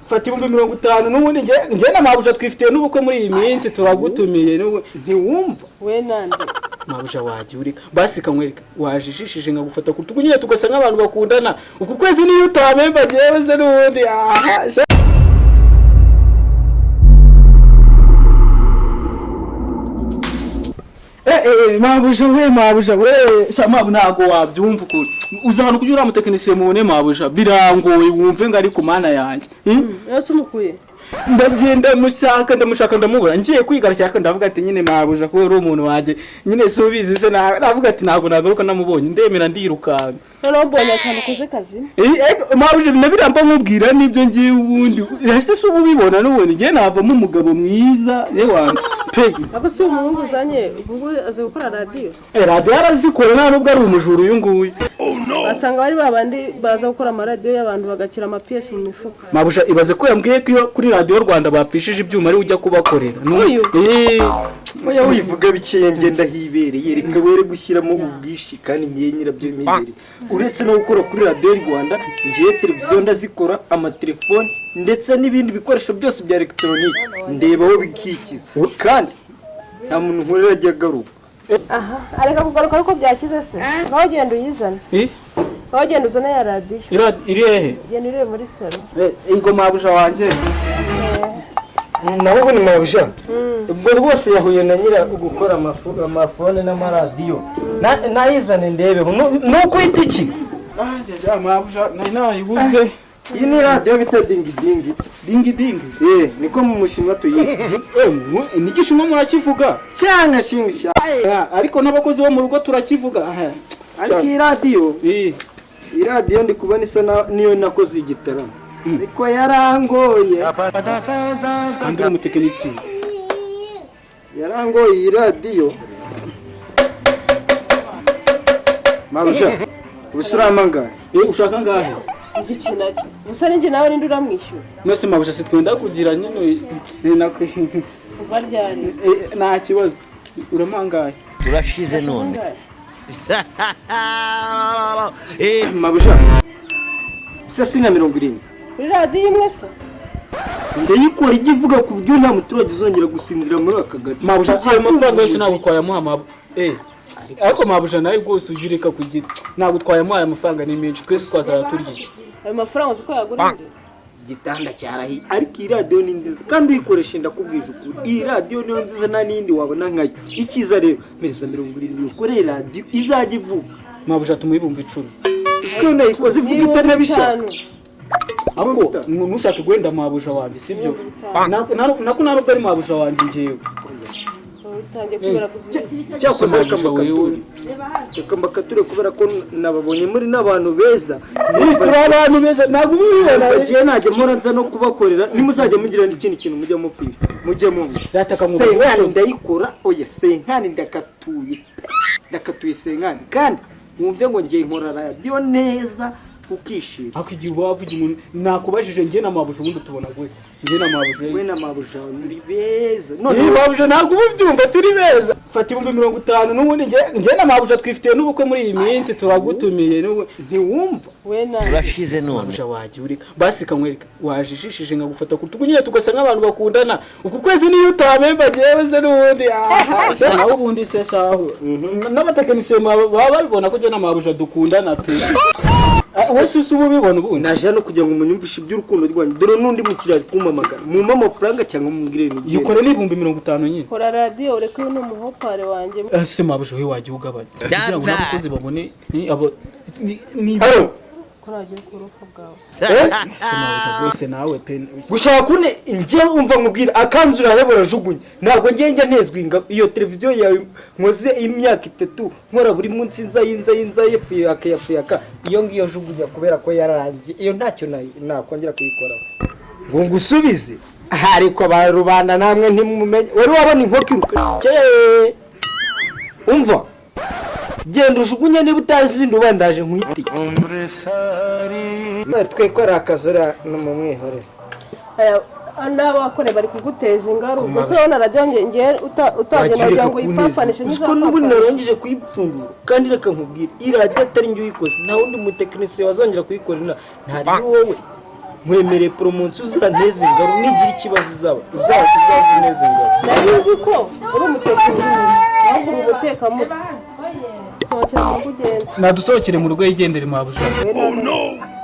fata 50 n'ubundi nge na mabuja twifitiye n'ubukwe muri iyi minsi turagutumiye ntiwumva we nande mabuja waje urika basi kamwereka wajishishije ngagufata ku rutugu nyine tugasa nk'abantu bakundana uku kwezi niyo utamemba jewe se n'ubundi mabuja we shamabu nago wabyumva uko uzahana kugira umutekinisiye mubone mabuja birangoye wumve ngo ari ku mana yanjye yose umukuye ndamushaka ndamubura ngiye kwiga cyaka ndavuga ati nyine mabuja ko uri umuntu waje nyine subizi se navuga ati ntabwo nagaruka namubonye ndemera ndirukanga none ubonye akantu koze kazi mabuja nabiramba mubwira nibyo ngiye ubundi ese se ubibona n'ubundi ngiye navamo umugabo mwiza yewe pe abo si umuhungu uzanye ubwo aze gukora radio radio yarazikora nta nubwo ari umujuru uyu nguyu asanga bari babandi baza gukora ama radio y'abantu bagakira ama pièce mu mifuka mabuja ibaze ko yambwiye ko kuri radio Rwanda bapfishije ibyuma ari ujya kubakorera oya wivuga bikeye ngenda hibereye reka were gushyiramo ubwishi kandi ngiye nyirabyo mibere uretse no gukora kuri radio Rwanda ngiye televiziyo ndazikora ama telefone ndetse n'ibindi bikoresho byose bya electronique ndebaho bikikiza kandi nta muntu nkorera ajya garuka aha areka kugaruka ariko byakize se naho genda uyizana naho genda uzana ya radio iri hehe genda iri muri salo ingo mabuja wanje naho ni mabuja ubwo rwose yahuye na nyira gukora amafone n'amaradiyo nayizane ndebe nuko itiki mabuja nayibuze iyi ni radio bita dingi niko mu mushinwa tuyita ni gishinwa murakivuga cyane shingisha ariko n'abakozi bo mu rugo turakivuga ariko iyi radio ndi kubona isa niyo nakoze igitaramo ariko yarangoye kandi umutekinisi yarangoye iyi radio mabuja ubusuramanga ushaka ngahe igikinaki gusa ninjye nawe nindi uramwishyura mwese mabuja se twenda kugira nyine baryari nta kibazo uramangaye urashize none mabuja se sina 70 kuri radio imwe se ndayikora igivuga ku buryo nta muturage uzongera gusinzira muri aka gace mabuja ayo mafaranga yose ntabwo twayamuha ariko mabuja nawe rwose ugirika kugira ntabwo twayamuha aya mafaranga ni menshi twese twazara turya ayo mafaranga uzi ko yagurira igitanda cyarahiye ariko iyi radio ni nziza kandi uyikoresha ndakubwije ukuri iyi radio niyo nziza nta n'indi wabona nkayo ikiza rero mereza 70 ukoreye radio izajya ivuga mabuja tumuhibumba 10 uziko nayikoze ivuga itanabishaka ako nushaka gwenda mabuja wanje sibyo nako narubwo ari mabuja wanje ngewe cyakoze akamakature kubera ko nababonye muri n'abantu beza turi abantu beza ntabwo ubibona bagiye najya muranza no kubakorera nimuzajya mugira n'ikindi kintu mujya mupfira mujye mumwe senkani ndayikora oya senkani ndakatuye senkani kandi mwumve ngo ngiye nkora radio neza ukishira akigiye wavuga umuntu nakubajije ngiye na mabuja ubundi tubona gwe ngiye na mabuja we na mabuja muri beza none mabuja ntabwo ubyumva turi beza fata 50 n'ubundi ngiye na mabuja twifitiye n'ubukwe muri iyi minsi turagutumiye ntiwumva we nande urashize none mabuja waje urika basi kamwereka wajishishije ngagufata ku rutugu nyine tugasa nk'abantu bakundana uku kwezi niyo utamemba jewe se n'ubundi naho ubundi se shaho n'abatekinisiye baba babibona ko je na mabuja dukundana pe wese ubu bibona ubu naje no kugira ngo munyumvishe iby'urukundo rwanyu dore nundi mukiriya kumamagara mu mama franga cyangwa mumugire ni yikore ni 50 nyine kora radio ureke no muhopare wanje ese mabuja we waje ugabanya kugira ngo nabakozi babone abo ni koraje kuruka bwawe mabuja bose nawe pe gushaka kune ngiye umva nkubwira akanzura hebora jugunye ntabwo ngiye njya ntezwinga iyo televiziyo yawe nkoze imyaka 3 nkora buri munsi nza yepfuye akayapfuka iyo ngiyo jugunya kubera ko yararangiye iyo ntacyo nakongera kuyikoraho ngo ngusubize ariko abarubanda namwe ntimumenye wari wabona inkoko iruka umva genda ujugunye niba utazi ndubandaje nkwiti twekora akazora no mu mwihorere n'abakore bari kuguteza ingaruka gusa ubona radio ngiye utagenda kugira ngo ipapanishe nizako n'ubundi narongeje kuyipfundura kandi reka nkubwire iradio atari njye uyikoze nta wundi mutekinisiye wazongera kuyikorera ntari wowe nkwemereye poromosiyo uzanteze ingabo nigira ikibazo uzaza neza ingabo. nari uzi ko uri umutekamutwe ahubwo uri umutekamutwe sohokera mu rugo ugenda nadusohokere mu rugo yigendere mabuja. Oh no.